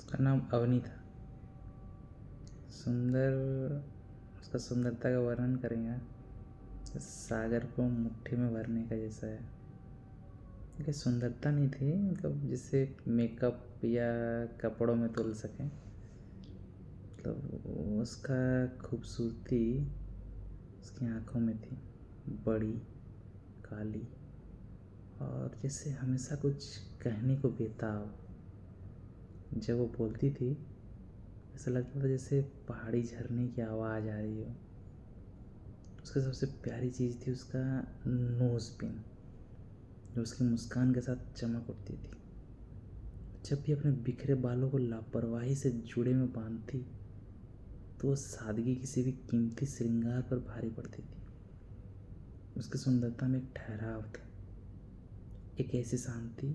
उसका नाम अवनी था। सुंदर, उसका सुंदरता का वर्णन करेंगे तो सागर को मुट्ठी में भरने का जैसा है। कि सुंदरता नहीं थी, मतलब जिसे मेकअप या कपड़ों में तोल सकें, मतलब उसका खूबसूरती उसकी आँखों में थी, बड़ी, काली, और जैसे हमेशा कुछ कहने को बेताब। जब वो बोलती थी ऐसा लगता था जैसे पहाड़ी झरने की आवाज़ आ रही हो। उसकी सबसे प्यारी चीज़ थी उसका नोज़ पिन, जो उसकी मुस्कान के साथ चमक उठती थी। जब भी अपने बिखरे बालों को लापरवाही से जुड़े में बांधती तो वो सादगी किसी भी कीमती श्रृंगार पर भारी पड़ती थी। उसकी सुंदरता में एक ठहराव था, एक ऐसी शांति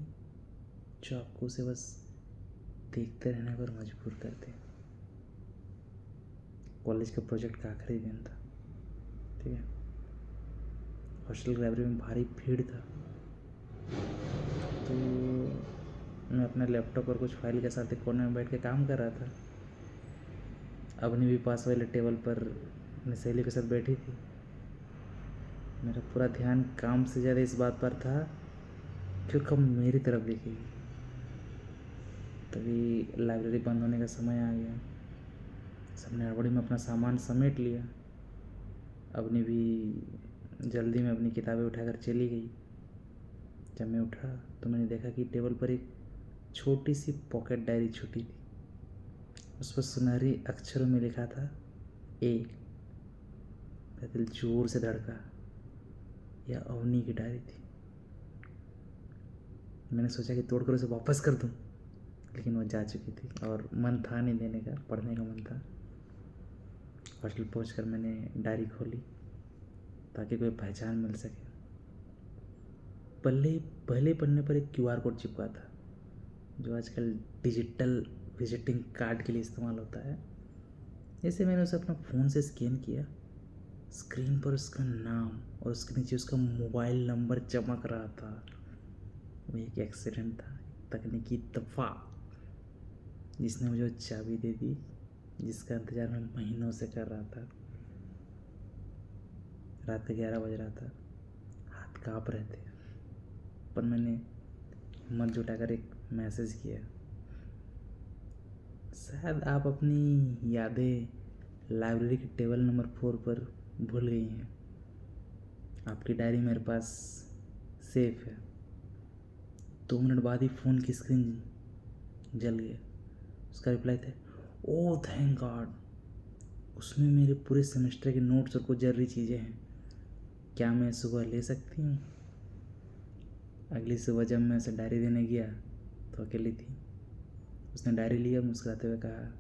जो आपको उसे बस देखते रहने पर मजबूर कर दे। कॉलेज के प्रोजेक्ट का आखिरी दिन था, ठीक है। हॉस्टल की लाइब्रेरी में भारी भीड़ था, तो मैं अपने लैपटॉप पर कुछ फाइल के साथ एक कोने में बैठ के काम कर रहा था। अवनी भी पास वाले टेबल पर अपनी सहेली के साथ बैठी थी। मेरा पूरा ध्यान काम से ज़्यादा इस बात पर था कि वो कब मेरी तरफ देखेगी। तभी लाइब्रेरी बंद होने का समय आ गया। सबने हड़बड़ी में अपना सामान समेट लिया। अवनी भी जल्दी में अपनी किताबें उठाकर चली गई। जब मैं उठा तो मैंने देखा कि टेबल पर एक छोटी सी पॉकेट डायरी छुटी थी। उस पर सुनहरी अक्षरों में लिखा था ए। मेरा दिल जोर से धड़का। यह अवनी की डायरी थी। मैंने सोचा कि तोड़कर उसे वापस कर दूं, लेकिन वो जा चुकी थी और मन था नहीं देने का, पढ़ने का मन था। हॉस्टल पहुंचकर मैंने डायरी खोली ताकि कोई पहचान मिल सके। पहले पहले पन्ने पर एक क्यूआर कोड चिपका था, जो आजकल डिजिटल विजिटिंग कार्ड के लिए इस्तेमाल होता है। जैसे मैंने उसे अपना फ़ोन से स्कैन किया, स्क्रीन पर उसका नाम और उसके नीचे उसका मोबाइल नंबर चमक रहा था। वो एक एक्सीडेंट था, तकनीकी इत्तेफाक, जिसने मुझे चाबी दे दी, जिसका इंतज़ार मैं महीनों से कर रहा था। रात का 11 बज रहा था, हाथ काँप रहे थे, पर मैंने हिम्मत जुटाकर एक मैसेज किया। शायद आप अपनी यादें लाइब्रेरी के टेबल नंबर 4 पर भूल गई हैं। आपकी डायरी मेरे पास सेफ है। 2 मिनट बाद ही फ़ोन की स्क्रीन जल गया। उसका रिप्लाई था, ओह थैंक गॉड। उसमें मेरे पूरे सेमेस्टर के नोट्स और कुछ जरूरी चीज़ें हैं। क्या मैं सुबह ले सकती हूँ? अगली सुबह जब मैं उसे डायरी देने गया तो अकेली थी। उसने डायरी लिया, मुस्कुराते हुए कहा,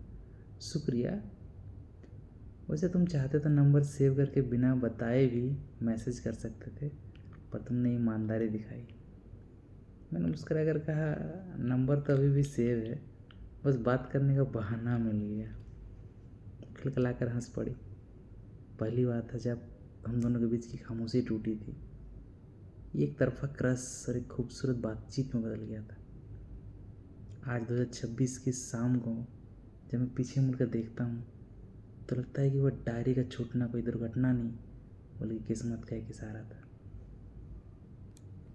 शुक्रिया। वैसे तुम चाहते तो नंबर सेव करके बिना बताए भी मैसेज कर सकते थे, पर तुमने ईमानदारी दिखाई। मैंने मुस्कुरा कर कहा, नंबर तो अभी भी सेव है, बस बात करने का बहाना मिल गया। खिलखिलाकर हंस पड़ी। पहली बार था जब हम दोनों के बीच की खामोशी टूटी थी। ये एक तरफा क्रश और एक खूबसूरत बातचीत में बदल गया था। आज 2026 की शाम को जब मैं पीछे मुड़कर देखता हूँ तो लगता है कि वह डायरी का छूटना कोई दुर्घटना नहीं, बल्कि किस्मत का एक इशारा था।